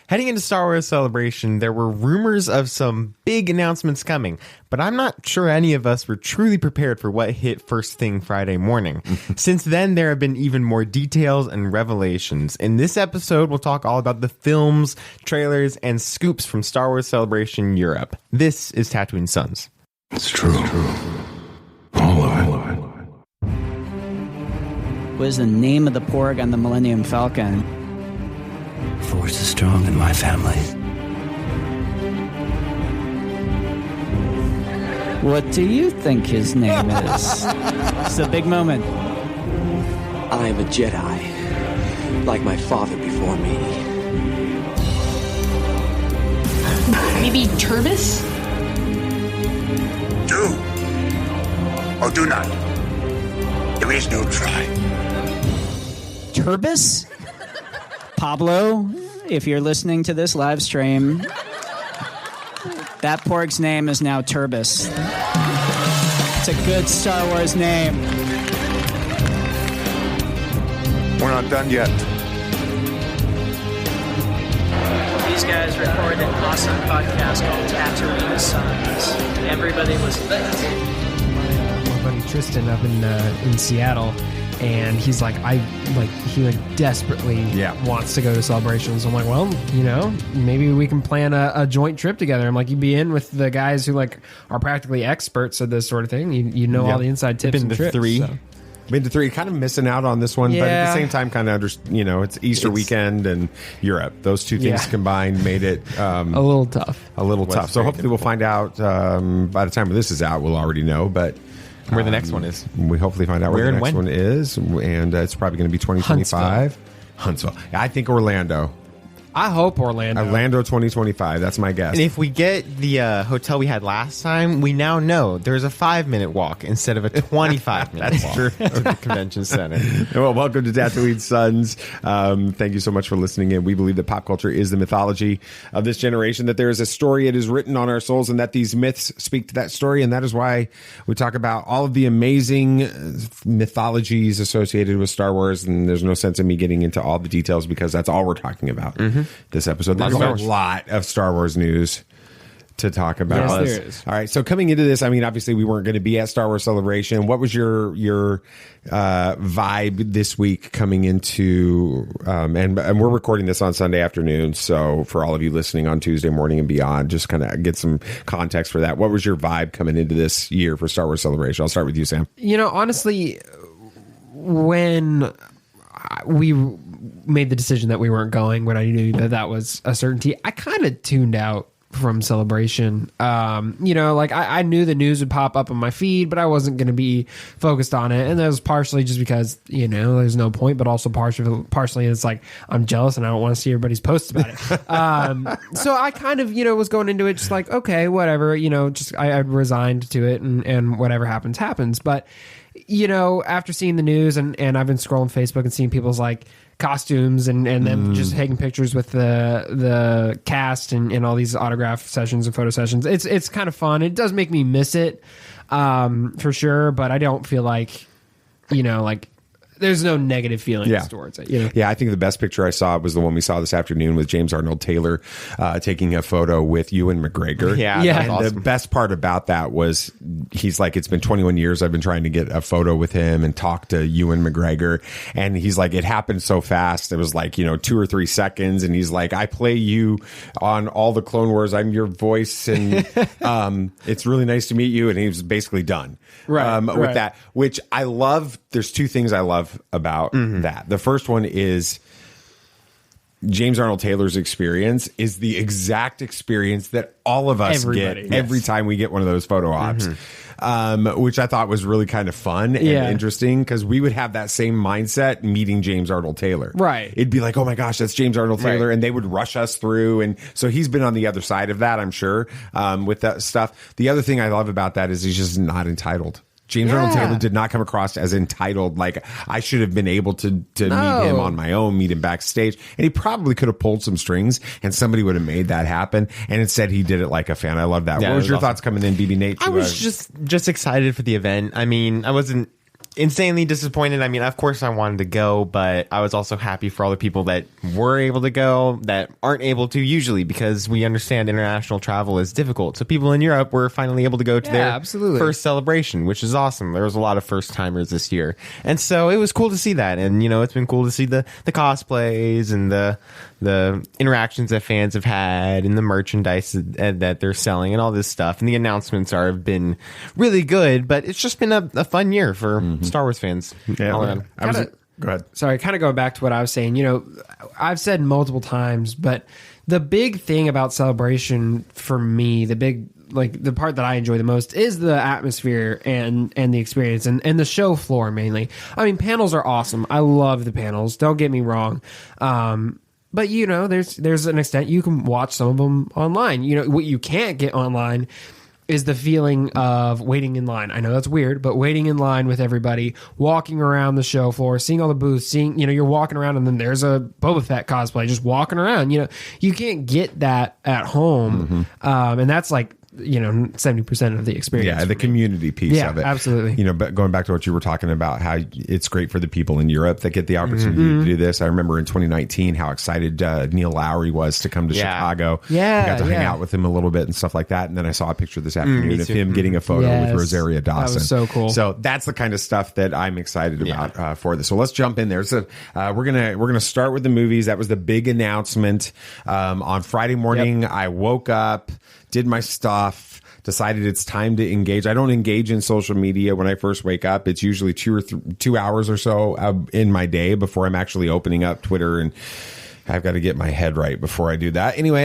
Heading into Star Wars Celebration, there were rumors of some big announcements coming, but I'm not sure any of us were truly prepared for what hit first thing Friday morning. Since then, there have been even more details and revelations. In this episode, we'll talk all about the films, trailers, and scoops from Star Wars Celebration Europe. This is Tatooine Sons. It's true. All of it. What is the name of the porg on the Millennium Falcon? Force is strong in my family. What do you think his name is? It's a big moment. I am a Jedi, like my father before me. Maybe Turbis? Do or do not. There is no try. Turbis? Pablo, if you're listening to this live stream, that porg's name is now Turbis. It's a good Star Wars name. We're not done yet. These guys recorded an awesome podcast called Tatooine Sons. Everybody was lit. My buddy Tristan up in Seattle, and he's like, he desperately wants to go to Celebrations. I'm like, well, maybe we can plan a joint trip together. I'm like, you'd be in with the guys who are practically experts at this sort of thing. You know all the inside tips and tricks. Been to three, kind of missing out on this one, but at the same time, kind of it's Easter weekend and Europe. Those two things combined made it a little tough. So hopefully we'll find out by the time this is out. We'll already know, but where the next one is. We hopefully find out where the next one is, and it's probably going to be 2025. Huntsville. I think Orlando. I hope Orlando 2025. That's my guess. And if we get the hotel we had last time, we now know there's a 5-minute walk instead of a 25-minute walk to the convention center. Well, welcome to Tatooine Sons. Thank you so much for listening in. We believe that pop culture is the mythology of this generation, that there is a story it is written on our souls, and that these myths speak to that story. And that is why we talk about all of the amazing mythologies associated with Star Wars. And there's no sense in me getting into all the details because that's all we're talking about. This episode. There's a lot of Star Wars news to talk about. Yes, there is. All right, so coming into this, obviously we weren't going to be at Star Wars Celebration. What was your vibe this week coming into, and we're recording this on Sunday afternoon, so for all of you listening on Tuesday morning and beyond, just kind of get some context for that. What was your vibe coming into this year for Star Wars Celebration? I'll start with you, Sam. Honestly, when we made the decision that we weren't going, when I knew that was a certainty, I kind of tuned out from Celebration. I knew the news would pop up on my feed, but I wasn't going to be focused on it. And that was partially just because, there's no point, but also partially it's like, I'm jealous and I don't want to see everybody's posts about it. So I kind of, was going into it just like, okay, whatever, I resigned to it and whatever happens. But, after seeing the news and I've been scrolling Facebook and seeing people's costumes and them just taking pictures with the cast and all these autograph sessions and photo sessions. It's kind of fun. It does make me miss it, for sure, but I don't feel like, there's no negative feelings towards it. Yeah, I think the best picture I saw was the one we saw this afternoon with James Arnold Taylor taking a photo with Ewan McGregor. Yeah. And awesome. The best part about that was he's like, it's been 21 years I've been trying to get a photo with him and talk to Ewan McGregor. And he's like, it happened so fast. It was 2 or 3 seconds. And he's like, I play you on all the Clone Wars. I'm your voice. And it's really nice to meet you. And he was basically done with that, which I love. There's two things I love about that. The first one is James Arnold Taylor's experience is the exact experience that all of us get every time we get one of those photo ops, which I thought was really kind of fun and interesting because we would have that same mindset meeting James Arnold Taylor. Right. It'd be like, oh my gosh, that's James Arnold Taylor. And they would rush us through. And so he's been on the other side of that, I'm sure, with that stuff. The other thing I love about that is he's just not entitled. James Arnold Taylor did not come across as entitled. Like, I should have been able to meet him on my own, meet him backstage. And he probably could have pulled some strings and somebody would have made that happen. And instead he did it like a fan. I love that. Yeah, what was your awesome. thoughts coming in, BB Nate? I was just excited for the event. I mean, I wasn't insanely disappointed. I mean, of course I wanted to go, but I was also happy for all the people that were able to go that aren't able to usually, because we understand international travel is difficult. So people in Europe were finally able to go to their first celebration, which is awesome. There was a lot of first timers this year. And so it was cool to see that. And, you know, it's been cool to see the cosplays and the interactions that fans have had and the merchandise that they're selling and all this stuff. And the announcements have been really good, but it's just been a fun year for Star Wars fans. Yeah, go ahead. Sorry, kind of going back to what I was saying. You know, I've said multiple times, but the big thing about Celebration for me, the part that I enjoy the most is the atmosphere and the experience and the show floor mainly. I mean, panels are awesome. I love the panels. Don't get me wrong. But, you know, there's an extent you can watch some of them online. You know, what you can't get online is the feeling of waiting in line. I know that's weird, but waiting in line with everybody, walking around the show floor, seeing all the booths, you're walking around and then there's a Boba Fett cosplay just walking around. You know, you can't get that at home. And that's like, 70% of the experience. Yeah, the community piece of it. Absolutely. You know, but going back to what you were talking about, how it's great for the people in Europe that get the opportunity to do this. I remember in 2019 how excited Neil Lowry was to come to Chicago. Yeah, I got to hang out with him a little bit and stuff like that. And then I saw a picture this afternoon of him getting a photo with Rosaria Dawson. That was so cool. So that's the kind of stuff that I'm excited about for this. So let's jump in there. So we're gonna start with the movies. That was the big announcement on Friday morning. I woke up, did my stuff, decided it's time to engage. I don't engage in social media when I first wake up. It's usually 2 hours or so in my day before I'm actually opening up Twitter, and I've got to get my head right before I do that. Anyway,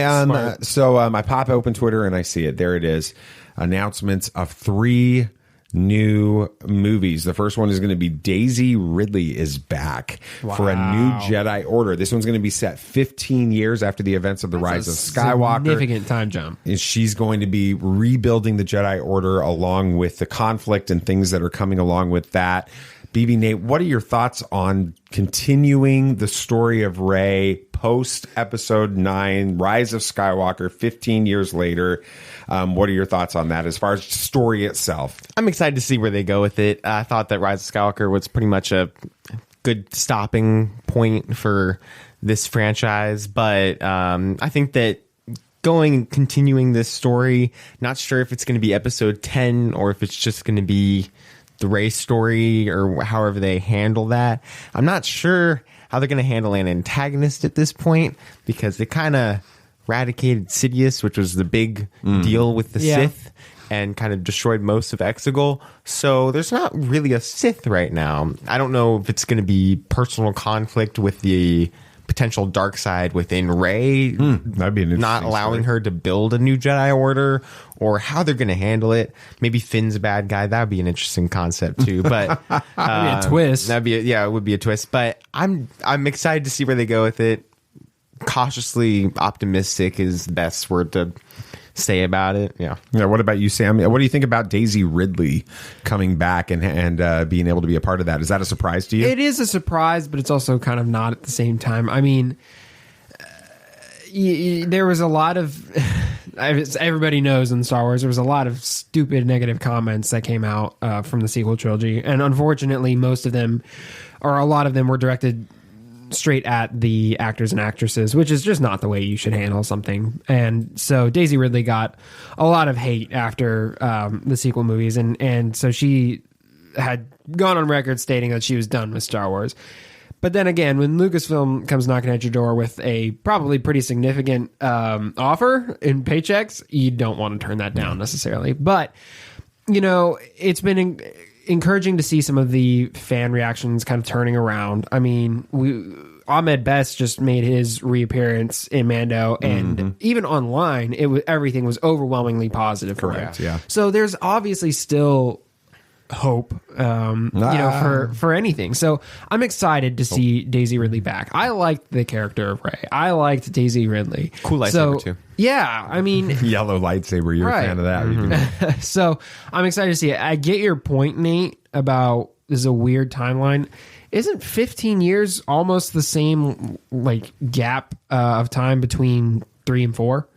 so I pop open Twitter and I see it. There it is. Announcements of 3 new movies. The first one is going to be Daisy Ridley is back for a new Jedi Order. This one's going to be set 15 years after the events of the Rise of Skywalker. Significant time jump. And she's going to be rebuilding the Jedi Order along with the conflict and things that are coming along with that. BB Nate, what are your thoughts on continuing the story of Rey post Episode 9, Rise of Skywalker, 15 years later? What are your thoughts on that as far as story itself? I'm excited to see where they go with it. I thought that Rise of Skywalker was pretty much a good stopping point for this franchise, but I think that continuing this story, not sure if it's going to be Episode 10 or if it's just going to be the Rey story or however they handle that. I'm not sure how they're going to handle an antagonist at this point, because they kind of eradicated Sidious, which was the big deal with the Sith, and kind of destroyed most of Exegol. So there's not really a Sith right now. I don't know if it's going to be personal conflict with the potential dark side within Rey, that'd be an not allowing her to build a new Jedi Order, or how they're going to handle it. Maybe Finn's a bad guy. That would be an interesting concept too. But that'd be a twist. It would be a twist. But I'm excited to see where they go with it. Cautiously optimistic is the best word to say about it. Yeah. What about you, Sam? What do you think about Daisy Ridley coming back and being able to be a part of that? Is that a surprise to you? It is a surprise, but it's also kind of not at the same time. I mean, there was a lot of, everybody knows in Star Wars, there was a lot of stupid negative comments that came out from the sequel trilogy. And unfortunately, most of them, or a lot of them, were directed straight at the actors and actresses, which is just not the way you should handle something. And so Daisy Ridley got a lot of hate after the sequel movies, and so she had gone on record stating that she was done with Star Wars. But then again, when Lucasfilm comes knocking at your door with a probably pretty significant offer in paychecks, you don't want to turn that down necessarily. But, it's been encouraging to see some of the fan reactions kind of turning around. I mean, Ahmed Best just made his reappearance in Mando, and even online, everything was overwhelmingly positive. Correct. Yeah. So there's obviously still hope, for anything. So I'm excited to see Daisy Ridley back. I liked the character of Rey. I liked Daisy Ridley. Cool lightsaber too. Yeah, I mean, yellow lightsaber. You're a fan of that. So I'm excited to see it. I get your point, Nate, about this is a weird timeline. Isn't 15 years almost the same gap of time between 3 and 4?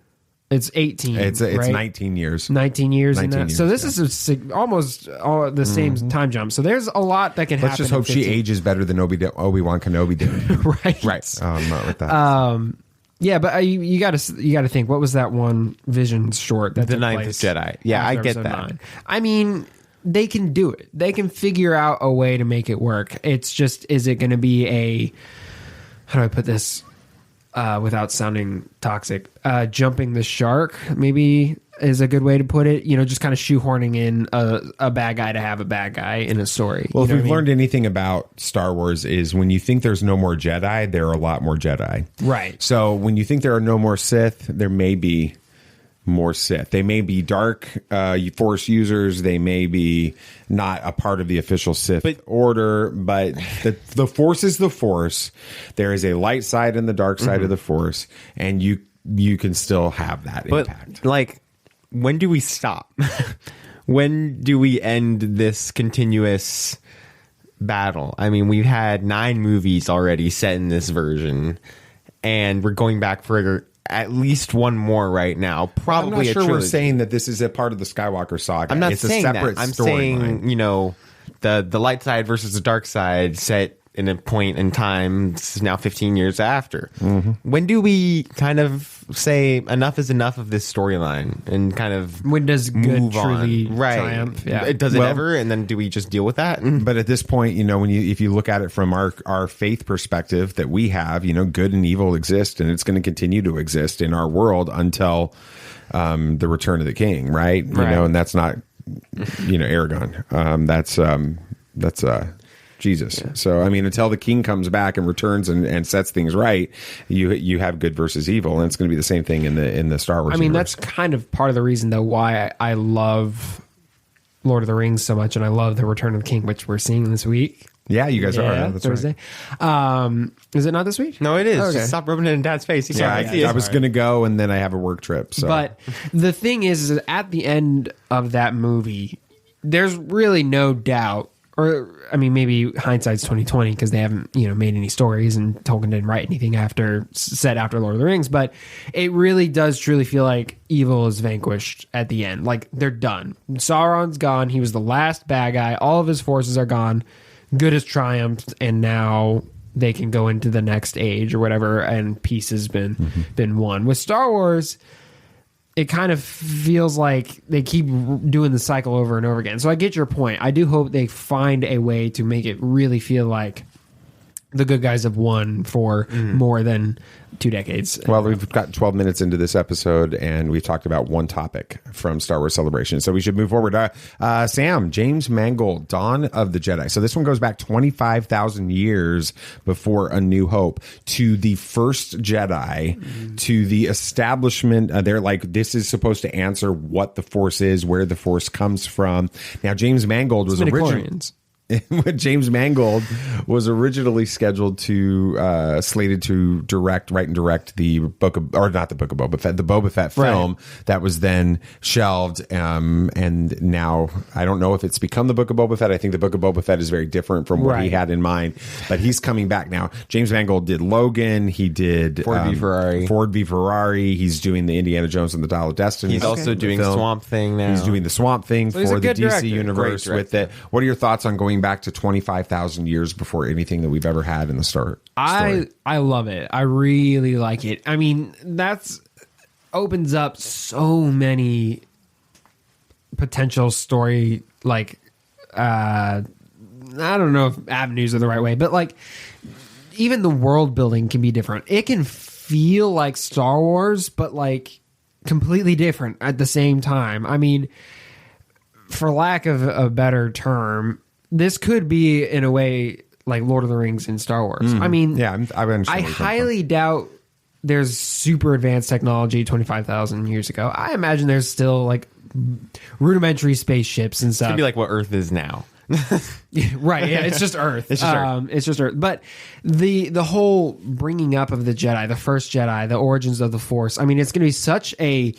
It's 18. It's right? 19 years. 19 years in 19 that. years, So this is almost the same time jump. So there's a lot that can happen. Let's just hope she ages better than Obi-Wan Kenobi did. Right. I'm not with that. Yeah, but you got to think. What was that one Vision short that The took Ninth place Jedi? Yeah, I after get episode that. 9? I mean, they can do it. They can figure out a way to make it work. It's just, is it going to be a, how do I put this without sounding toxic? Jumping the shark, maybe, is a good way to put it. Just kind of shoehorning in a bad guy to have a bad guy in a story. Well, if we've learned anything about Star Wars is when you think there's no more Jedi, there are a lot more Jedi. Right. So when you think there are no more Sith, there may be more Sith. They may be dark Force users. They may be not a part of the official Sith order, but the Force is the Force. There is a light side and the dark side of the Force, and you can still have that impact. Like, when do we stop? When do we end this continuous battle? I mean, we've had 9 movies already set in this version, and we're going back for at least one more right now. Probably I'm not sure a we're saying that this is a part of the Skywalker saga. I'm not it's saying a separate that. I'm storyline. saying, the light side versus the dark side set in a point in time. This is now 15 years after. When do we kind of say enough is enough of this storyline and kind of When does good move truly on? Right. triumph? Yeah. Does it ever? And then do we just deal with that? But at this point, if you look at it from our faith perspective that we have, good and evil exist, and it's going to continue to exist in our world until the return of the king, right? And that's not, Aragon. That's Jesus. Yeah. So, I mean, until the king comes back and returns and sets things right, you have good versus evil, and it's going to be the same thing in the Star Wars. I mean, universe. that's kind of part of the reason, though, why I love Lord of the Rings so much, and I love the Return of the King, which we're seeing this week. Yeah, you guys are. Yeah, that's Thursday. Right. Is it not this week? No, it is. Okay. Just stop rubbing it in Dad's face. I was going to go, and then I have a work trip. So. But the thing is at the end of that movie, there's really no doubt. Or, I mean, maybe hindsight's 2020 because they haven't, made any stories, and Tolkien didn't write anything after Lord of the Rings. But it really does truly feel like evil is vanquished at the end. Like, they're done. Sauron's gone. He was the last bad guy. All of his forces are gone. Good has triumphed, and now they can go into the next age or whatever, and peace has been won. With Star Wars, it kind of feels like they keep doing the cycle over and over again. So I get your point. I do hope they find a way to make it really feel like the good guys have won for more than 2 decades. Well, we've got 12 minutes into this episode, and we've talked about one topic from Star Wars Celebration, so we should move forward. Sam, James Mangold, Dawn of the Jedi. So this one goes back 25,000 years before A New Hope to the first Jedi, to the establishment. They're like, this is supposed to answer what the Force is, where the Force comes from. Now, James Mangold was originally... James Mangold was originally scheduled to slated to write and direct the book of, or not the Book of Boba Fett, the Boba Fett film that was then shelved. And now I don't know if it's become the Book of Boba Fett. I think the Book of Boba Fett is very different from what he had in mind, but he's coming back now. James Mangold did Logan. He did Ford v Ferrari. He's doing the Indiana Jones and the Dial of Destiny. He's also doing Swamp Thing now. He's doing the Swamp Thing for the DC universe with it. What are your thoughts on going back to 25,000 years before anything that we've ever had in the story? I love it. I really like it. I mean, that's opens up so many potential story, like I don't know if avenues are the right way, but like even the world building can be different. It can feel like Star Wars, but like completely different at the same time. I mean, for lack of a better term, this could be, in a way, like Lord of the Rings in Star Wars. I mean, I highly doubt there's super advanced technology 25,000 years ago. I imagine there's still like rudimentary spaceships and stuff. It's gonna be like what Earth is now. Right, yeah, it's just Earth. It's just Earth. It's just Earth. But the whole bringing up of the Jedi, the first Jedi, the origins of the Force, I mean, it's going to be such a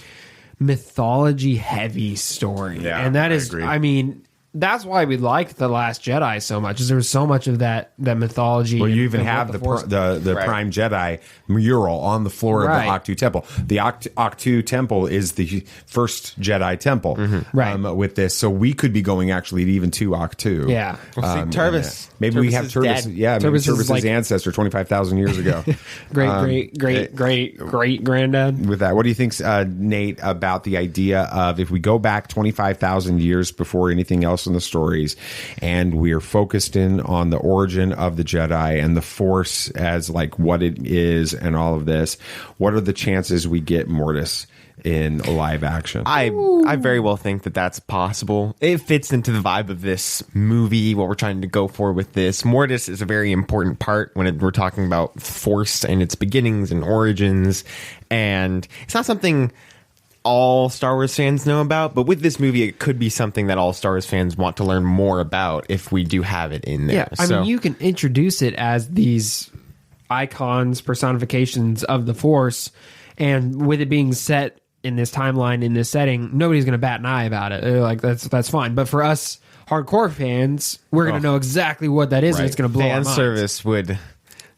mythology-heavy story. Yeah, and that I is, agree. I mean... that's why we liked The Last Jedi so much, is there was so much of that mythology. Well, you even and have what the Right. Prime Jedi mural on the floor of Right. the Octu Temple. The Octu Temple is the first Jedi temple, Right. with this, so we could be going actually even to Octu. Yeah. Well, see, and Turbis. maybe we Turbis have is Turbis. dead. Yeah, maybe Turbis is Turbis's like- ancestor 25,000 years ago. great granddad. With that, what do you think, Nate, about the idea of if we go back 25,000 years before anything else in the stories, and we are focused in on the origin of the Jedi and the Force as like what it is and all of this, what are the chances we get Mortis in live action? I very well think that that's possible. It fits into the vibe of this movie, what we're trying to go for with this. Mortis is a very important part when we're talking about Force and its beginnings and origins, and it's not something all Star Wars fans know about, but with this movie, it could be something that all Star Wars fans want to learn more about if we do have it in there. Yeah, I mean, you can introduce it as these icons, personifications of the Force, and with it being set in this timeline, in this setting, nobody's going to bat an eye about it. They're like, that's fine. But for us hardcore fans, we're going to know exactly what that is, and it's going to blow our fan minds. service would.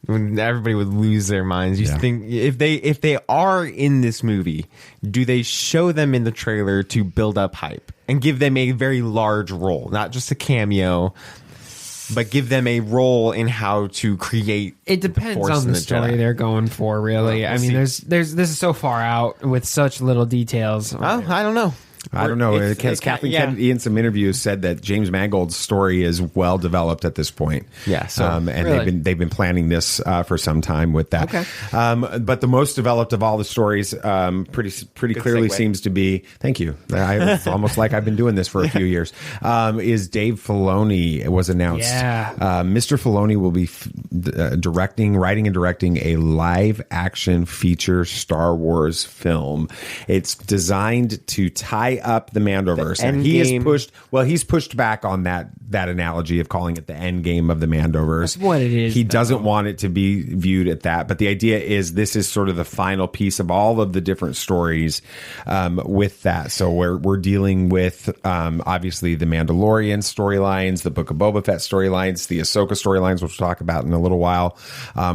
Everybody would lose their minds. You think if they are in this movie, do they show them in the trailer to build up hype and give them a very large role, not just a cameo, but give them a role in how to create? It depends Force on and the story Jedi. they're going for, really. Well, I mean, we'll there's this is so far out with such little details. Oh, I don't know. I don't know. It's- Kathleen yeah. Kennedy in some interviews said that James Mangold's story is well developed at this point. Yeah, so and really? they've been planning this for some time with that. Okay. But the most developed of all the stories, pretty clearly segue. seems to be. Thank you. It's almost like I've been doing this for a few years. Is Dave Filoni. It was announced. Yeah. Mr. Filoni will be writing and directing a live action feature Star Wars film. It's designed to tie up the Mandoverse. The And he has Endgame. he's pushed back on that analogy of calling it the end game of the Mandoverse. That's what it is, He though. doesn't want it to be viewed at that. But the idea is this is sort of the final piece of all of the different stories with that. So we're dealing with obviously the Mandalorian storylines, the Book of Boba Fett storylines, the Ahsoka storylines, which we'll talk about in a little while,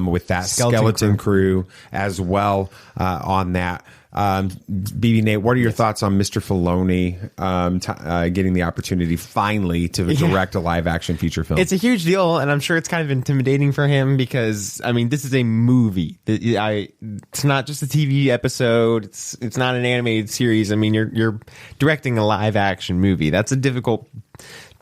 with that skeleton crew as well on that. BB Nate, what are your thoughts on Mr. Filoni getting the opportunity finally to direct a live action feature film? It's a huge deal, and I'm sure it's kind of intimidating for him because, I mean, this is a movie. It's not just a TV episode. It's not an animated series. I mean, you're directing a live action movie. That's a difficult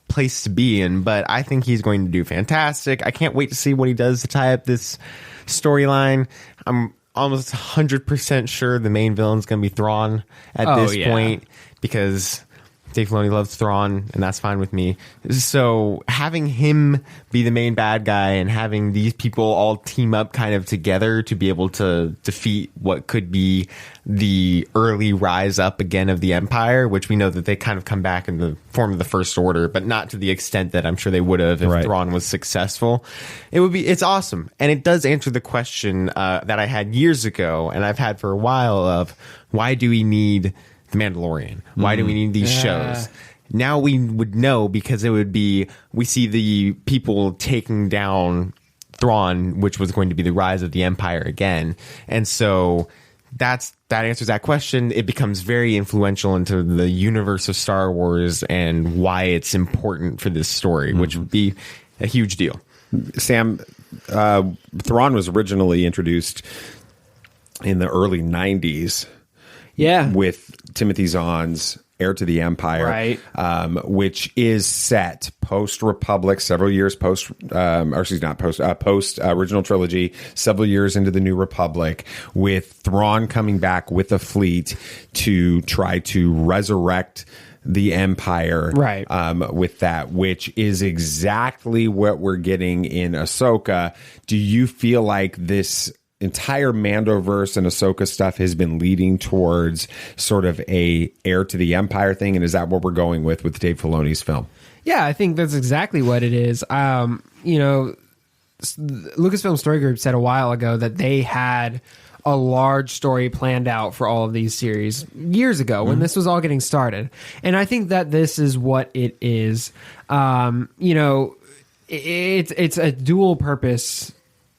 place to be in, but I think he's going to do fantastic. I can't wait to see what he does to tie up this storyline. I'm almost 100% sure the main villain's going to be Thrawn at this point because Dave Filoni loves Thrawn, and that's fine with me. So having him be the main bad guy and having these people all team up kind of together to be able to defeat what could be the early rise up again of the Empire, which we know that they kind of come back in the form of the First Order, but not to the extent that I'm sure they would have if Thrawn was successful. It's awesome. And it does answer the question that I had years ago, and I've had for a while, of why do we need The Mandalorian? Why do we need these shows? Now we would know, because it would be, we see the people taking down Thrawn, which was going to be the rise of the Empire again. And so that answers that question. It becomes very influential into the universe of Star Wars and why it's important for this story, which would be a huge deal. Sam, Thrawn was originally introduced in the early 90s. Yeah. With Timothy Zahn's Heir to the Empire, right? Which is set post Republic, several years post, post original trilogy, several years into the New Republic, with Thrawn coming back with a fleet to try to resurrect the Empire, right? With that, which is exactly what we're getting in Ahsoka. Do you feel like this entire Mandoverse and Ahsoka stuff has been leading towards sort of a heir to the Empire thing, and is that what we're going with Dave Filoni's film? Yeah, I think that's exactly what it is. Lucasfilm Story Group said a while ago that they had a large story planned out for all of these series years ago when this was all getting started. And I think that this is what it is. You know, it's a dual purpose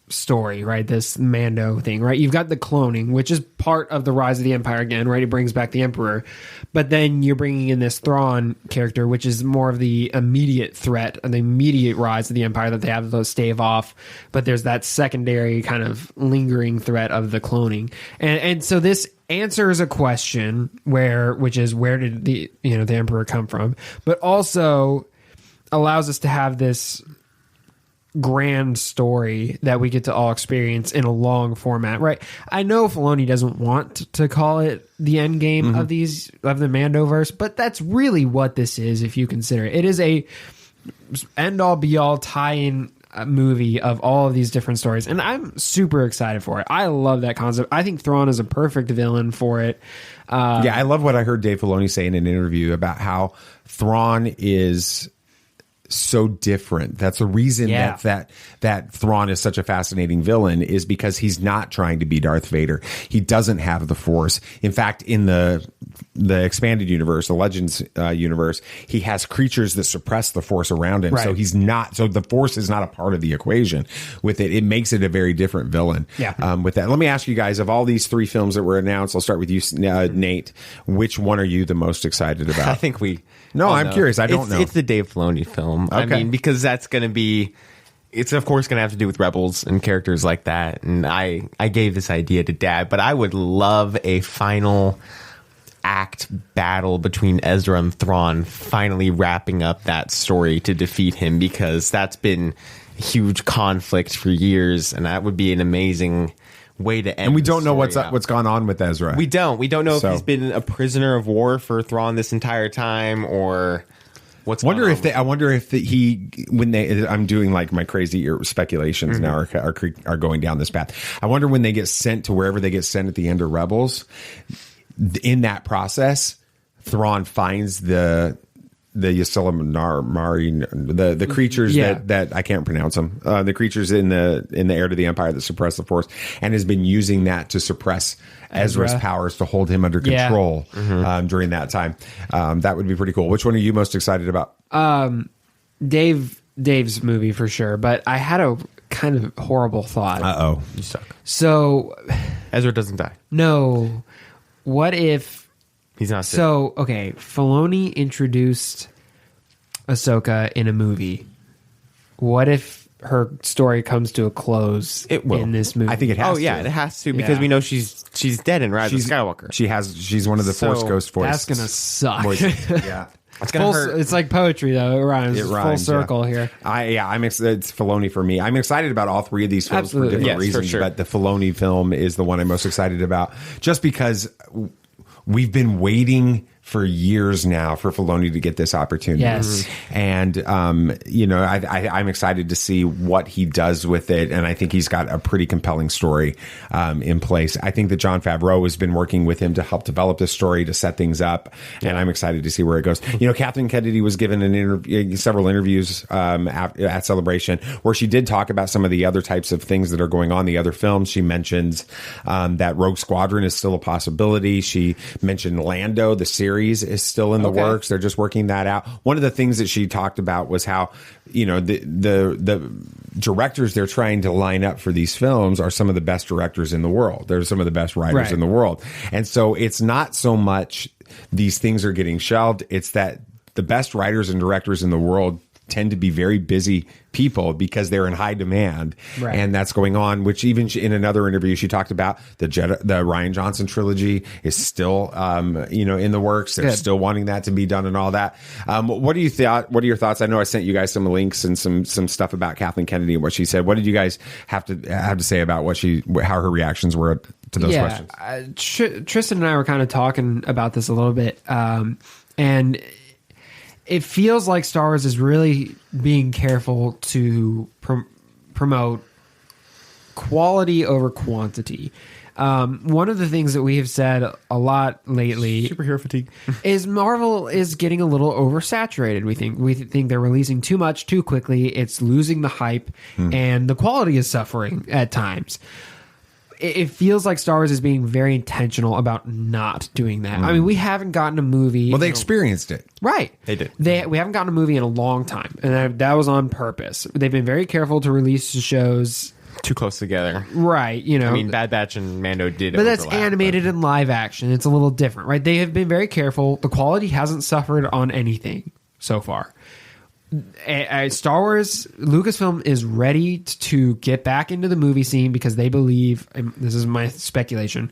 story, right? This Mando thing, right? You've got the cloning, which is part of the rise of the Empire again, right? It brings back the Emperor, but then you're bringing in this Thrawn character, which is more of the immediate threat and the immediate rise of the Empire that they have to stave off. But there's that secondary kind of lingering threat of the cloning, and so this answers a question which is where did the Emperor come from, but also allows us to have this grand story that we get to all experience in a long format, right? I know Filoni doesn't want to call it the end game of the Mandoverse, but that's really what this is. If you consider it, it is a end all be all tie-in movie of all of these different stories, and I'm super excited for it. I love that concept. I think Thrawn is a perfect villain for it. Yeah, I love what I heard Dave Filoni say in an interview about how Thrawn is so different. That's the reason that Thrawn is such a fascinating villain, is because he's not trying to be Darth Vader. He doesn't have the Force. In fact, in the expanded universe, the Legends universe, he has creatures that suppress the Force around him. Right. So he's not. So the Force is not a part of the equation with it. It makes it a very different villain. Yeah. With that, let me ask you guys: of all these 3 films that were announced, I'll start with you, Nate. Which one are you the most excited about? I think we. No, I'm curious. I don't know. It's the Dave Filoni film. Okay. I mean, because that's going to be. It's of course going to have to do with Rebels and characters like that. And I gave this idea to Dad, but I would love a final act battle between Ezra and Thrawn, finally wrapping up that story to defeat him, because that's been a huge conflict for years, and that would be an amazing way to end. And we don't know what's gone on with Ezra. We don't know if he's been a prisoner of war for Thrawn this entire time, or what's going on. I wonder if I'm doing like my crazy speculations now are going down this path. I wonder when they get sent to wherever they get sent at the end of Rebels. In that process, Thrawn finds the Yasilamari, the creatures that I can't pronounce them, the creatures in the heir to the Empire that suppress the Force, and has been using that to suppress Ezra's powers to hold him under control during that time. That would be pretty cool. Which one are you most excited about? Dave's movie for sure, but I had a kind of horrible thought. You suck. So Ezra doesn't die. No. What if he's not? So okay, Filoni introduced Ahsoka in a movie. What if her story comes to a close in this movie? I think it has. Oh yeah, it has to, because we know she's dead in Rise of Skywalker. She's one of the Force Ghost voices. That's gonna suck. Yeah. It's gonna hurt. It's like poetry, though. It rhymes. Full circle here. It's Filoni for me. I'm excited about all 3 of these films for different reasons, but the Filoni film is the one I'm most excited about, just because we've been waiting for years now for Filoni to get this opportunity. Yes. And, I'm excited to see what he does with it. And I think he's got a pretty compelling story in place. I think that Jon Favreau has been working with him to help develop this story, to set things up. And I'm excited to see where it goes. Kathleen Kennedy was given several interviews at Celebration, where she did talk about some of the other types of things that are going on, the other films. She mentions that Rogue Squadron is still a possibility. She mentioned Lando, the series, is still in the works. They're just working that out. One of the things that she talked about was how, the directors they're trying to line up for these films are some of the best directors in the world. They're some of the best writers in the world. And so it's not so much these things are getting shelved. It's that the best writers and directors in the world tend to be very busy people because they're in high demand, and that's going on. Which even in another interview, she talked about the Rian Johnson trilogy is still, in the works. They're still wanting that to be done and all that. What do you thought? What are your thoughts? I know I sent you guys some links and some stuff about Kathleen Kennedy and what she said. What did you guys have to say about how her reactions were to those questions? Tristan and I were kind of talking about this a little bit, and it feels like Star Wars is really being careful to promote quality over quantity. One of the things that we have said a lot lately, superhero fatigue, is Marvel is getting a little oversaturated. We think they're releasing too much too quickly. It's losing the hype, and the quality is suffering at times. it feels like Star Wars is being very intentional about not doing that. I mean, we haven't gotten a movie. Well, they experienced it. Right. They did. We haven't gotten a movie in a long time, and that was on purpose. They've been very careful to release the shows too close together. Right. You know, I mean, Bad Batch and Mando did, but that's animated and live action. It's a little different, right? They have been very careful. The quality hasn't suffered on anything so far. Star Wars, Lucasfilm is ready to get back into the movie scene because they believe, and this is my speculation,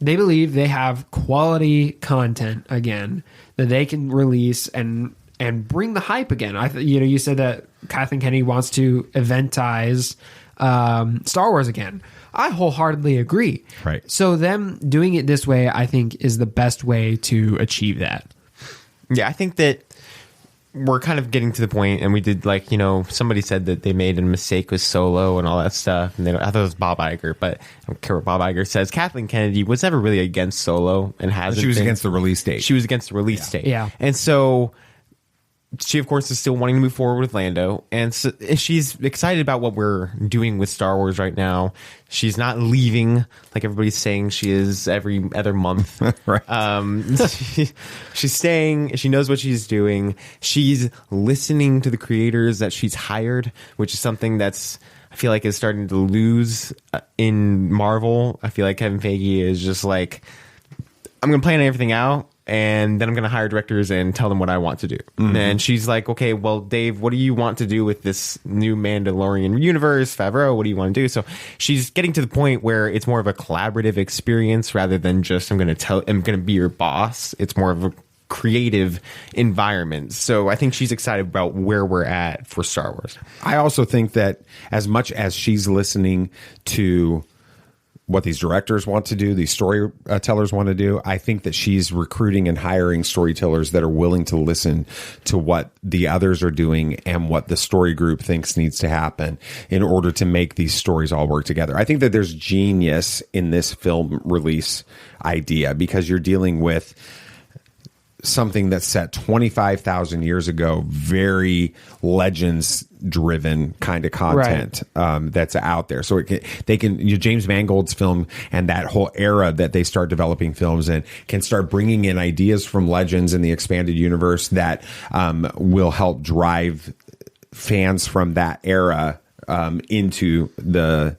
they believe they have quality content again that they can release and bring the hype again. You said that Kathleen Kennedy wants to eventize Star Wars again. I wholeheartedly agree. Right. So them doing it this way, I think, is the best way to achieve that. Yeah, I think that we're kind of getting to the point, and we did, like, somebody said that they made a mistake with Solo and all that stuff, and I thought it was Bob Iger, but I don't care what Bob Iger says. Kathleen Kennedy was never really against Solo and hasn't. She was been. against the release date. She was against the release date. Yeah. And so she, of course, is still wanting to move forward with Lando, and so she's excited about what we're doing with Star Wars right now. She's not leaving like everybody's saying she is every other month. Right. She's staying. She knows what she's doing. She's listening to the creators that she's hired, which is something that's, I feel like, is starting to lose in Marvel. I feel like Kevin Feige is just like, I'm going to plan everything out, and then I'm going to hire directors and tell them what I want to do. Mm-hmm. And she's like, okay, well, Dave, what do you want to do with this new Mandalorian universe? Favreau, what do you want to do? So she's getting to the point where it's more of a collaborative experience rather than just, I'm going to be your boss. It's more of a creative environment. So I think she's excited about where we're at for Star Wars. I also think that as much as she's listening to what these directors want to do, these storytellers want to do, I think that she's recruiting and hiring storytellers that are willing to listen to what the others are doing and what the story group thinks needs to happen in order to make these stories all work together. I think that there's genius in this film release idea because you're dealing with something that's set 25,000 years ago, very legends driven kind of content, right, that's out there. So they can James Mangold's film and that whole era that they start developing films in can start bringing in ideas from legends in the expanded universe that will help drive fans from that era into the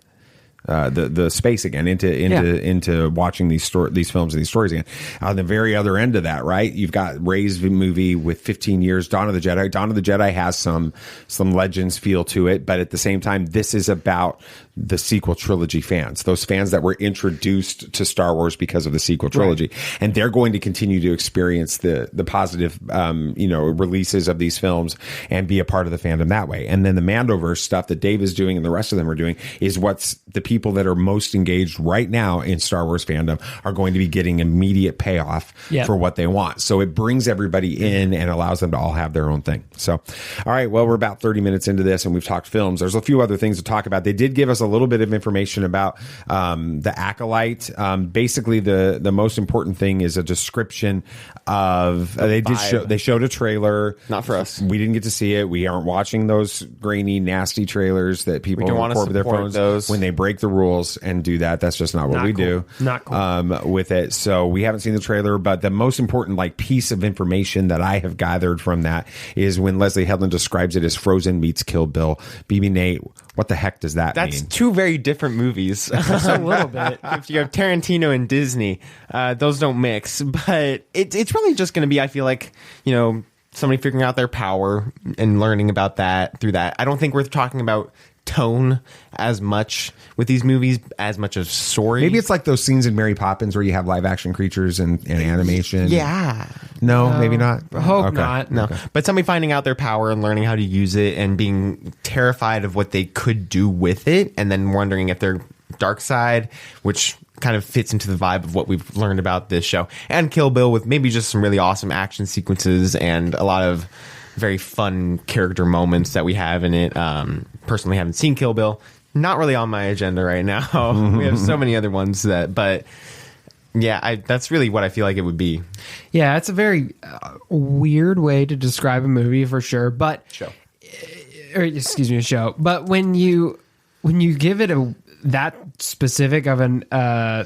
space again, into watching these films and these stories again. On the very other end of that, right, you've got Rey's movie with 15 years, Dawn of the Jedi. Dawn of the Jedi has some legends feel to it, but at the same time, this is about the sequel trilogy fans, those fans that were introduced to Star Wars because of the sequel trilogy, right, and they're going to continue to experience the positive, releases of these films and be a part of the fandom that way. And then the Mandoverse stuff that Dave is doing and the rest of them are doing is what's the people that are most engaged right now in Star Wars fandom are going to be getting immediate payoff for what they want. So it brings everybody in and allows them to all have their own thing. So, all right, well, we're about 30 minutes into this and we've talked films. There's a few other things to talk about. They did give us a little bit of information about the Acolyte. Basically, the most important thing is a description of they showed a trailer. Not for us. We didn't get to see it. We aren't watching those grainy, nasty trailers that people record with their phones when they break the rules and do that. That's just not what we do. Not cool. With it. So we haven't seen the trailer, but the most important piece of information that I have gathered from that is when Leslie Headland describes it as Frozen meets Kill Bill. BB Nate, what the heck does that mean? That's two very different movies. A little bit. If you have Tarantino and Disney, those don't mix. But it's really just going to be, I feel like, somebody figuring out their power and learning about that through that. I don't think we're talking about tone as much with these movies as much as story. Maybe it's like those scenes in Mary Poppins where you have live action creatures and animation. Yeah. No, maybe not. Hope not. No. Okay. But somebody finding out their power and learning how to use it and being terrified of what they could do with it and then wondering if their dark side, which kind of fits into the vibe of what we've learned about this show, and Kill Bill with maybe just some really awesome action sequences and a lot of very fun character moments that we have in it. Personally, haven't seen Kill Bill. Not really on my agenda right now. We have so many other ones but yeah, that's really what I feel like it would be. Yeah, it's a very weird way to describe a movie for sure. But show. Or excuse me, a show. But when you give it that specific of an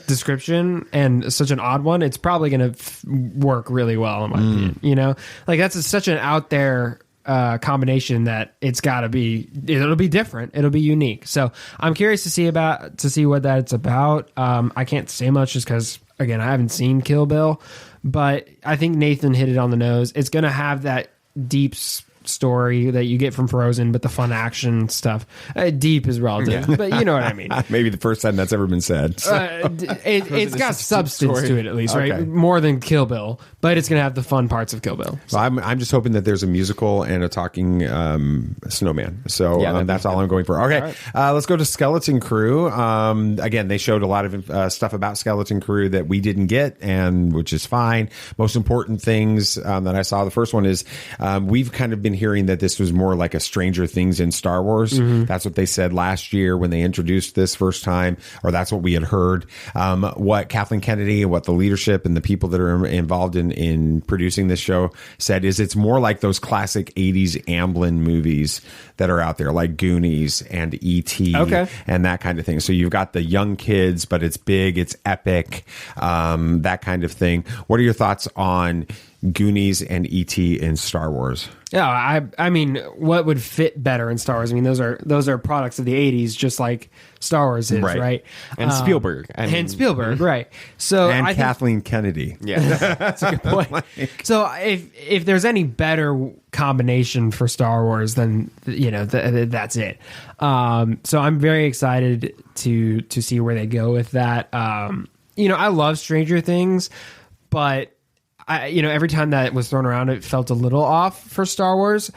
description and such an odd one, it's probably going to work really well in my opinion. You know, like that's such an out there combination that it'll be different. It'll be unique. So I'm curious to see what that's about. I can't say much just because, again, I haven't seen Kill Bill, but I think Nathan hit it on the nose. It's going to have that deep story that you get from Frozen, but the fun action stuff. Deep is relative, but you know what I mean. Maybe the first time that's ever been said. It's got substance to it, at least, right? More than Kill Bill, but it's going to have the fun parts of Kill Bill. So. Well, I'm just hoping that there's a musical and a talking snowman. So that's all I'm going for. Okay, let's go to Skeleton Crew. Again, they showed a lot of stuff about Skeleton Crew that we didn't get, and which is fine. Most important things that I saw. The first one is we've kind of been hearing that this was more like a Stranger Things in Star Wars. That's what they said last year when they introduced this first time, or that's what we had heard. What Kathleen Kennedy and what the leadership and the people that are involved in producing this show said is it's more like those classic 80s Amblin movies that are out there, like Goonies and E.T. and that kind of thing. So you've got the young kids, but it's big, it's epic, that kind of thing. What are your thoughts on Goonies and E.T. in Star Wars? Yeah, I mean, what would fit better in Star Wars? I mean, those are products of the 80s, just like Star Wars is, right? And Spielberg. Spielberg, right. So and Kathleen Kennedy. Yeah, that's a good point. So if there's any better combination for Star Wars, then, you know, that's it. So I'm very excited to see where they go with that. You know, I love Stranger Things, but every time that was thrown around, it felt a little off for Star Wars.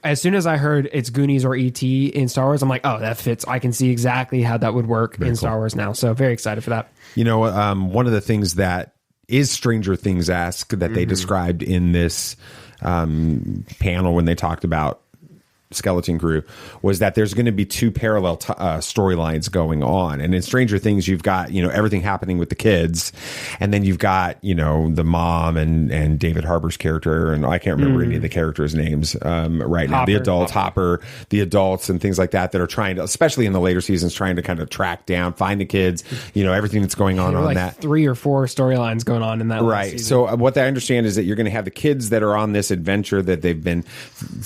As soon as I heard it's Goonies or E.T. in Star Wars, I'm like, oh, that fits. I can see exactly how that would work in Star Wars now. So very excited for that. You know, one of the things that is Stranger Things-esque that they described in this panel when they talked about Skeleton Crew was that there's going to be two parallel storylines going on. And in Stranger Things, you've got, you know, everything happening with the kids, and then you've got, you know, the mom and David Harbour's character, and I can't remember any of the characters' names right now. The adults, Hopper, the adults and things like that are trying to, especially in the later seasons, trying to kind of track down, find the kids, you know, everything that's going on like that. 3 or 4 storylines going on in that right. season. So what I understand is that you're going to have the kids that are on this adventure that they've been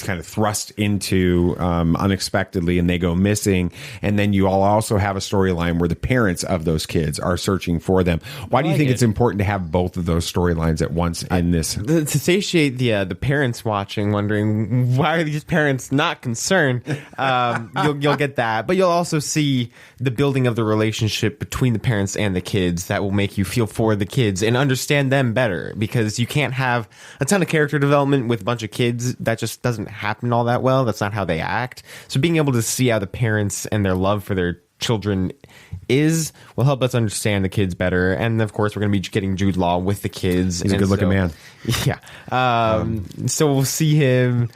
kind of thrust into unexpectedly, and they go missing, and then you all also have a storyline where the parents of those kids are searching for them. Why do you think it's important to have both of those storylines at once in this? To satiate the parents watching, wondering why are these parents not concerned, you'll get that, but you'll also see the building of the relationship between the parents and the kids that will make you feel for the kids and understand them better, because you can't have a ton of character development with a bunch of kids. That just doesn't happen all that well. That's not how they act. So being able to see how the parents and their love for their children will help us understand the kids better. And of course, we're going to be getting Jude Law with the kids. He's a good looking man. Yeah. So we'll see him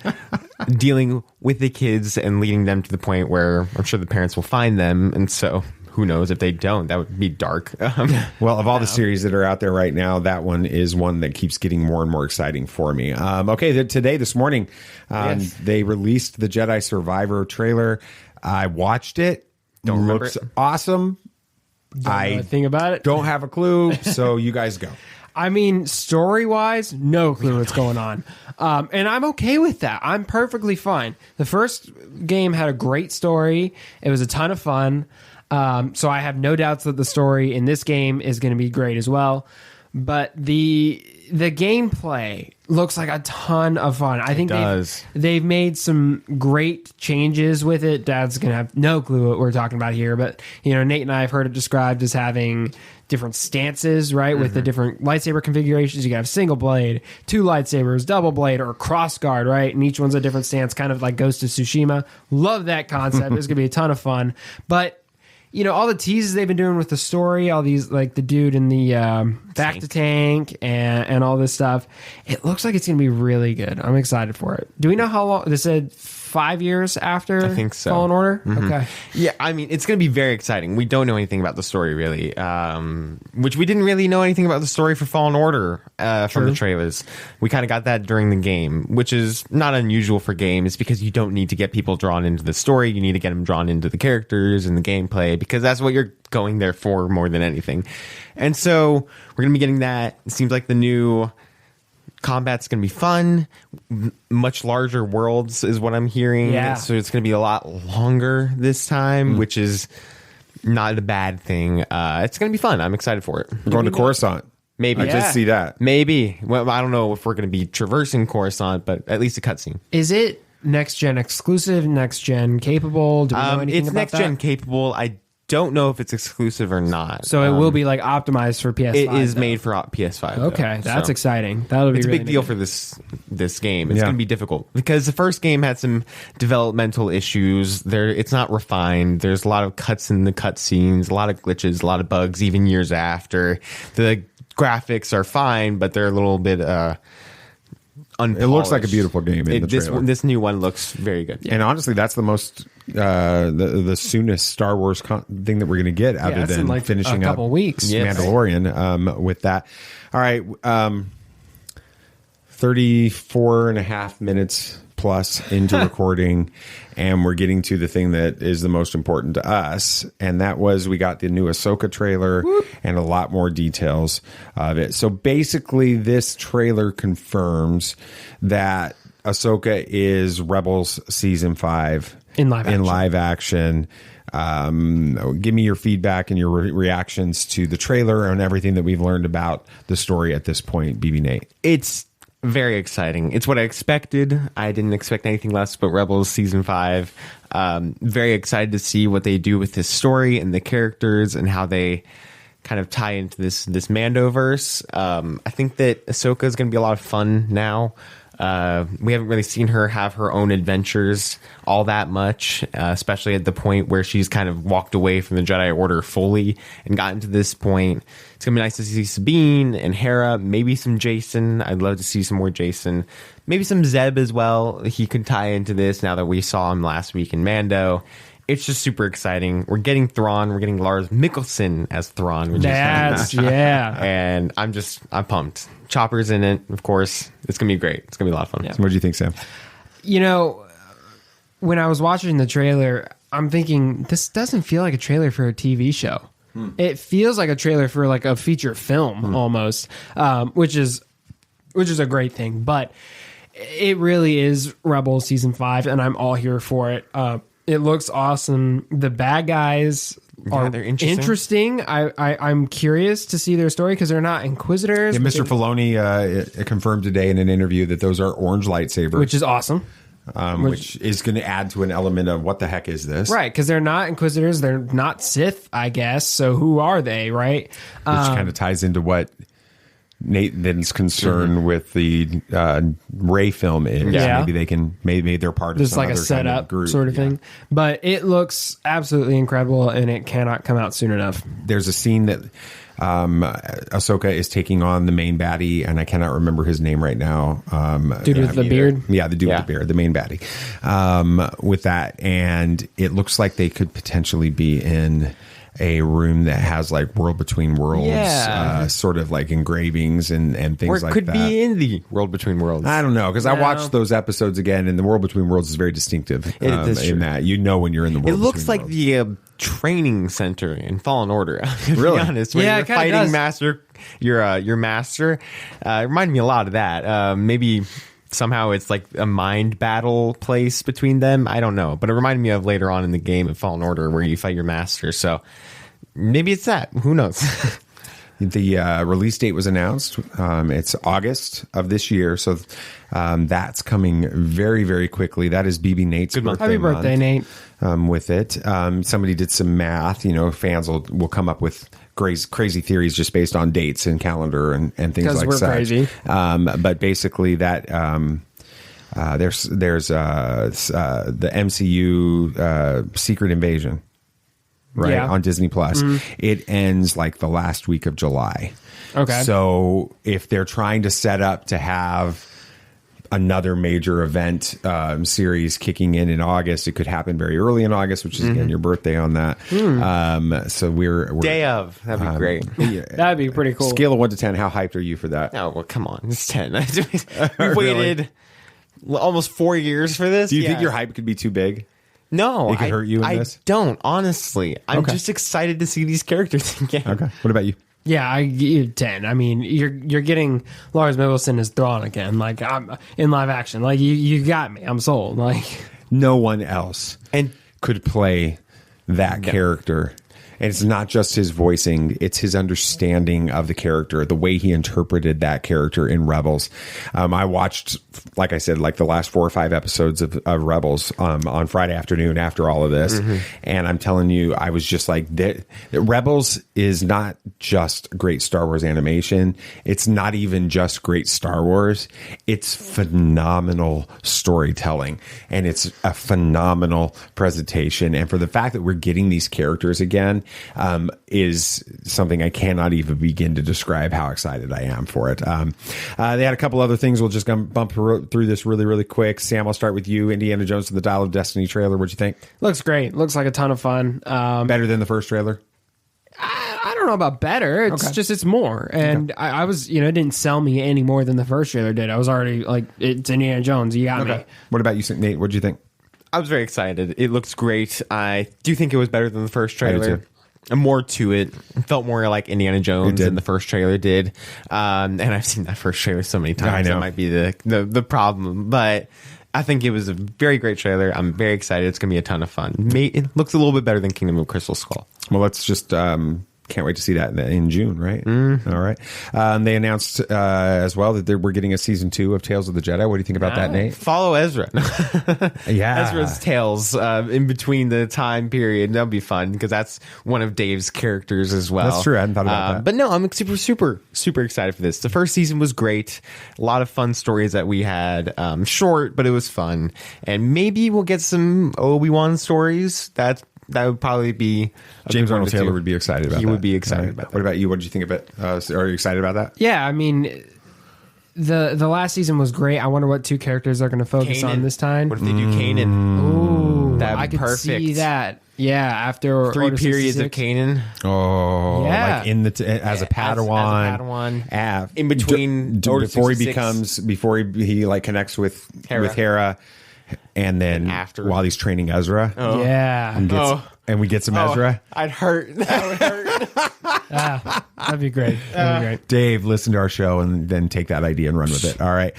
dealing with the kids and leading them to the point where I'm sure the parents will find them. And so who knows if they don't, that would be dark. Well, of all the series that are out there right now, that one is one that keeps getting more and more exciting for me. Okay, this morning, they released the Jedi Survivor trailer. I watched it. Looks awesome. Don't know a thing about it. Don't have a clue, so you guys go. I mean, story-wise, no clue what's going on. And I'm okay with that. I'm perfectly fine. The first game had a great story. It was a ton of fun. So I have no doubts that the story in this game is going to be great as well. But the gameplay looks like a ton of fun. I think they've made some great changes with it. Dad's going to have no clue what we're talking about here. But, you know, Nate and I have heard it described as having different stances, right? With the different lightsaber configurations. You can have single blade, 2 lightsabers, double blade, or cross guard, right? And each one's a different stance, kind of like Ghost of Tsushima. Love that concept. It's going to be a ton of fun. But, you know, all the teases they've been doing with the story, all these, like the dude in the back to tank and all this stuff, it looks like it's going to be really good. I'm excited for it. Do we know how long? They said 5 years after I think so. Fallen Order? Mm-hmm. Okay. Yeah, I mean, it's going to be very exciting. We don't know anything about the story, really, which we didn't really know anything about the story for Fallen Order from the trailers. We kind of got that during the game, which is not unusual for games because you don't need to get people drawn into the story. You need to get them drawn into the characters and the gameplay because that's what you're going there for more than anything. And so we're going to be getting that. It seems like the new combat's going to be fun. Much larger worlds is what I'm hearing. Yeah. So it's going to be a lot longer this time, which is not a bad thing. It's going to be fun. I'm excited for it. We're going to Coruscant. Maybe. I just see that. Maybe. Well, I don't know if we're going to be traversing Coruscant, but at least a cutscene. Is it next gen exclusive, next gen capable? Do we know anything It's about next that? gen capable. I don't know if it's exclusive or not. So it will be like optimized for PS5. It is though. made for PS5. Okay, though, that's so. exciting. That'll be It's a really big deal big. for this game. It's Yeah. going to be difficult because the first game had some developmental issues. It's not refined. There's a lot of cuts in the cutscenes, a lot of glitches, a lot of bugs. Even years after, the graphics are fine, but they're a little bit unpolished. It looks like a beautiful game in the trailer. This new one looks very good. And honestly, that's the most the soonest Star Wars thing that we're going to get, other it's in than like finishing a couple up weeks. Yes. Mandalorian. With that, all right, 34 and a half minutes plus into recording, and we're getting to the thing that is the most important to us, and that was we got the new Ahsoka trailer and a lot more details of it. So basically, this trailer confirms that Ahsoka is Rebels season 5 In live action. Give me your feedback and your reactions to the trailer and everything that we've learned about the story at this point, BB Nate. It's very exciting. It's what I expected. I didn't expect anything less but Rebels season 5. Very excited to see what they do with this story and the characters and how they kind of tie into this Mandoverse. I think that Ahsoka is going to be a lot of fun now. We haven't really seen her have her own adventures all that much, especially at the point where she's kind of walked away from the Jedi Order fully and gotten to this point. It's going to be nice to see Sabine and Hera, maybe some Jason. I'd love to see some more Jason. Maybe some Zeb as well. He could tie into this now that we saw him last week in Mando. It's just super exciting. We're getting Thrawn. We're getting Lars Mikkelsen as Thrawn. Which That's, is yeah. And I'm pumped. Chopper's in it, of course. It's going to be great. It's going to be a lot of fun. So what do you think, Sam? You know, when I was watching the trailer, I'm thinking, this doesn't feel like a trailer for a TV show. It feels like a trailer for like a feature film almost, which is a great thing. But it really is Rebels season 5, and I'm all here for it. It looks awesome. The bad guys are they're interesting. I'm curious to see their story because they're not Inquisitors. Yeah, Mr. Filoni confirmed today in an interview that those are orange lightsabers, which is awesome. Which is going to add to an element of what the heck is this? Right, because they're not Inquisitors. They're not Sith, I guess. So who are they, right? Which kind of ties into what Nathan's concern with the Rey film is. Yeah. Maybe they're part of Just some like a other setup kind of group. sort of thing. But it looks absolutely incredible, and it cannot come out soon enough. There's a scene that Ahsoka is taking on the main baddie, and I cannot remember his name right now. Dude with the beard? Yeah, the dude with the beard, the main baddie. With that, and it looks like they could potentially be in a room that has like World Between Worlds, sort of like engravings and things Or like could that. be in the World Between Worlds. I don't know, because I watched those episodes again, and the World Between Worlds is very distinctive in that you know when you're in the world. It looks Between like Worlds. the training center in Fallen Order. To Really? be honest, when Yeah, you're it kinda fighting does. master, your master. It reminded me a lot of that. Maybe somehow it's like a mind battle place between them. I don't know, but it reminded me of later on in the game of Fallen Order where you fight your master. So maybe it's that. Who knows? The release date was announced. It's August of this year, so that's coming very, very quickly. That is BB Nate's birthday Happy birthday, month, Nate. with it. Somebody did some math. You know, fans will come up with crazy theories just based on dates and calendar and things like that. Because we're crazy. But basically, that there's the MCU Secret Invasion. Right, Yeah. on Disney Plus. It ends like the last week of July. Okay. So if they're trying to set up to have another major event series kicking in August. It could happen very early in August, which is again your birthday on that. So we're Day of. That'd be great. That'd be pretty cool. Scale of 1 to 10. How hyped are you for that? Oh, well, come on. It's 10. We waited almost 4 years for this. Do you think your hype could be too big? No, It could hurt you in this? I don't, honestly. I'm just excited to see these characters again. Okay. What about you? Yeah, I give you 10. I mean, you're getting Lars Mikkelsen as Thrawn again, like I'm in live action. Like you got me. I'm sold. Like No one else could play that character. And it's not just his voicing, it's his understanding of the character, the way he interpreted that character in Rebels. I watched, like I said, like the last 4 or 5 episodes of Rebels on Friday afternoon after all of this. And I'm telling you, I was just like, Rebels is not just great Star Wars animation. It's not even just great Star Wars. It's phenomenal storytelling. And it's a phenomenal presentation. And for the fact that we're getting these characters again, is something I cannot even begin to describe how excited I am for it. They had a couple other things. We'll just bump through this really, really quick. Sam, I'll start with you. Indiana Jones and the Dial of Destiny trailer. What'd you think? looks great. Looks like a ton of fun. Better than the first trailer? I don't know about better. It's just it's more. And I was, it didn't sell me any more than the first trailer did. I was already like, it's Indiana Jones. You got me. What about you, Nate? What'd you think? I was very excited. It looks great. I do think it was better than the first trailer. And more to it. It felt more like Indiana Jones than the first trailer did. And I've seen that first trailer so many times. That might be the problem. But I think it was a very great trailer. I'm very excited. It's going to be a ton of fun. It looks a little bit better than Kingdom of Crystal Skull. Well, let's just can't wait to see that in June, right? All right. They announced as well that we're getting a season 2 of Tales of the Jedi. What do you think about that, Nate? Follow Ezra. Yeah. Ezra's tales in between the time period. That'll be fun because that's one of Dave's characters as well. That's true. I hadn't thought about that. But no, I'm super excited for this. The first season was great. A lot of fun stories that we had. Short, but it was fun. And maybe we'll get some Obi-Wan stories. That would probably be James Arnold Taylor would be excited about that. He would be excited about that. What about you? What did you think of it? Are you excited about that? Yeah, I mean, the last season was great. I wonder what 2 characters they're going to focus on this time. What if they do Kanan? Ooh, That'd be I could perfect. see that. Yeah, after 3 Order periods 66. of Kanan. Oh, Yeah. like as a Padawan, in between Order before he 66. he like connects with Hera, and then after while he's training Ezra, Yeah. and we get some Ezra. I'd hurt. That would hurt. That'd be great. That'd be great. Dave, listen to our show and then take that idea and run with it. All right.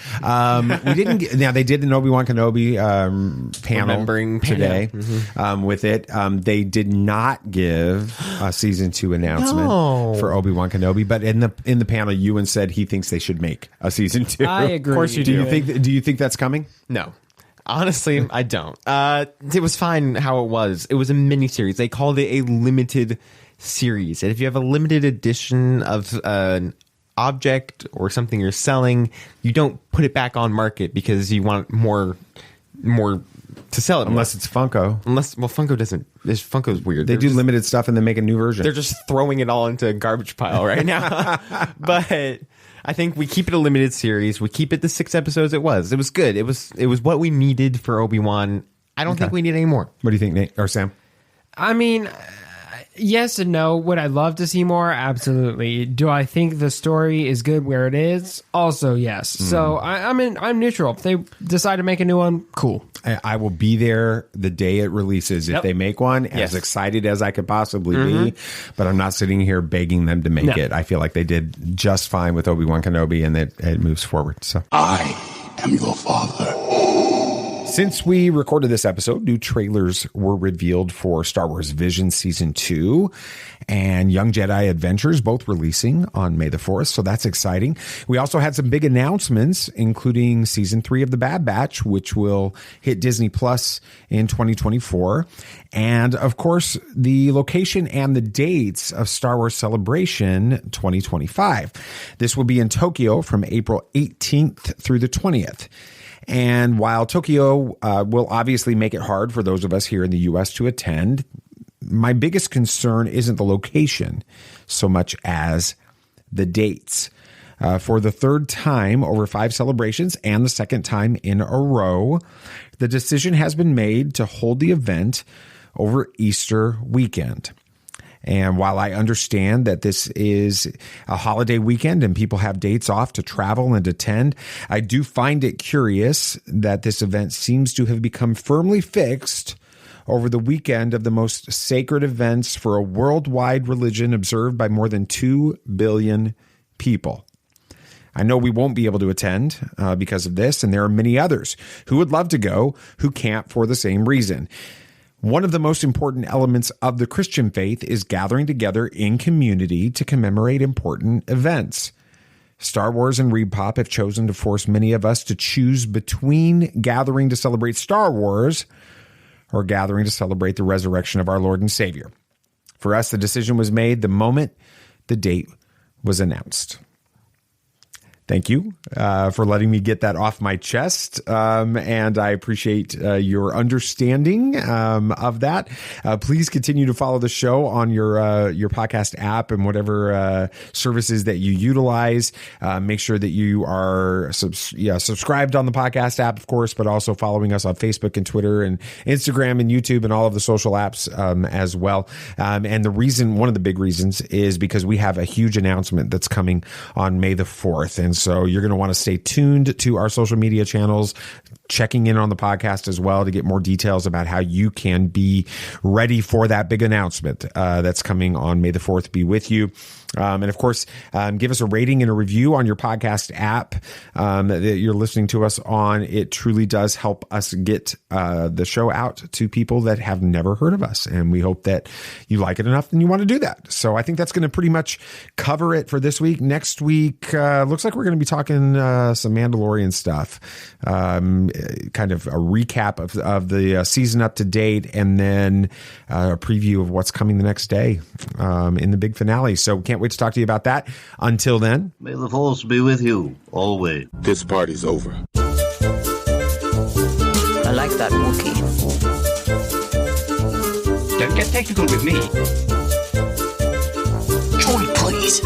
We didn't get, now they did an Obi-Wan Kenobi panel Remembering today with it. They did not give a season 2 announcement for Obi-Wan Kenobi, but in the panel, Ewan said he thinks they should make a season 2. I agree. Of course you Do you think that's coming? No. Honestly, I don't. It was fine how it was. It was a mini series. They called it a limited series. And if you have a limited edition of an object or something you're selling, you don't put it back on market because you want more to sell it. Unless it's Funko. Funko doesn't. Funko's weird. They do limited stuff and then make a new version. They're just throwing it all into a garbage pile right now. But I think we keep it a limited series. We keep it the 6 episodes it was. It was good. It was what we needed for Obi-Wan. I don't think we need any more. What do you think, Nate or Sam? I mean, yes and no. Would I love to see more? Absolutely. Do I think the story is good where it is? Also, yes. So I'm neutral. If they decide to make a new one, cool. I will be there the day it releases. If they make one, as excited as I could possibly be, but I'm not sitting here begging them to make it. I feel like they did just fine with Obi-Wan Kenobi and that it moves forward. So I am your father. since we recorded this episode, new trailers were revealed for Star Wars Visions Season 2 and Young Jedi Adventures, both releasing on May the 4th. So that's exciting. We also had some big announcements, including Season 3 of The Bad Batch, which will hit Disney Plus in 2024. And of course, the location and the dates of Star Wars Celebration 2025. This will be in Tokyo from April 18th through the 20th. And while Tokyo will obviously make it hard for those of us here in the U.S. to attend, my biggest concern isn't the location so much as the dates. For the third time over 5 celebrations and the second time in a row, the decision has been made to hold the event over Easter weekend. And while I understand that this is a holiday weekend and people have dates off to travel and attend, I do find it curious that this event seems to have become firmly fixed over the weekend of the most sacred events for a worldwide religion observed by more than 2 billion people. I know we won't be able to attend because of this, and there are many others who would love to go who can't for the same reason. One of the most important elements of the Christian faith is gathering together in community to commemorate important events. Star Wars and ReedPop have chosen to force many of us to choose between gathering to celebrate Star Wars or gathering to celebrate the resurrection of our Lord and Savior. For us, the decision was made the moment the date was announced. Thank you for letting me get that off my chest, and I appreciate your understanding of that. Please continue to follow the show on your podcast app and whatever services that you utilize. Make sure that you are subscribed on the podcast app, of course, but also following us on Facebook and Twitter and Instagram and YouTube and all of the social apps as well. And one of the big reasons is because we have a huge announcement that's coming on May the 4th. And so you're going to want to stay tuned to our social media channels, checking in on the podcast as well to get more details about how you can be ready for that big announcement that's coming on May the 4th be with you. And of course, give us a rating and a review on your podcast app that you're listening to us on. It truly does help us get the show out to people that have never heard of us. And we hope that you like it enough and you want to do that. So I think that's going to pretty much cover it for this week. Next week, looks like we're going to be talking some Mandalorian stuff, kind of a recap of the season up to date, and then a preview of what's coming the next day in the big finale. So can't wait to talk to you about that. Until then, may the force be with you always. This party's over. I like that Wookiee. Don't get technical with me. Joy, please.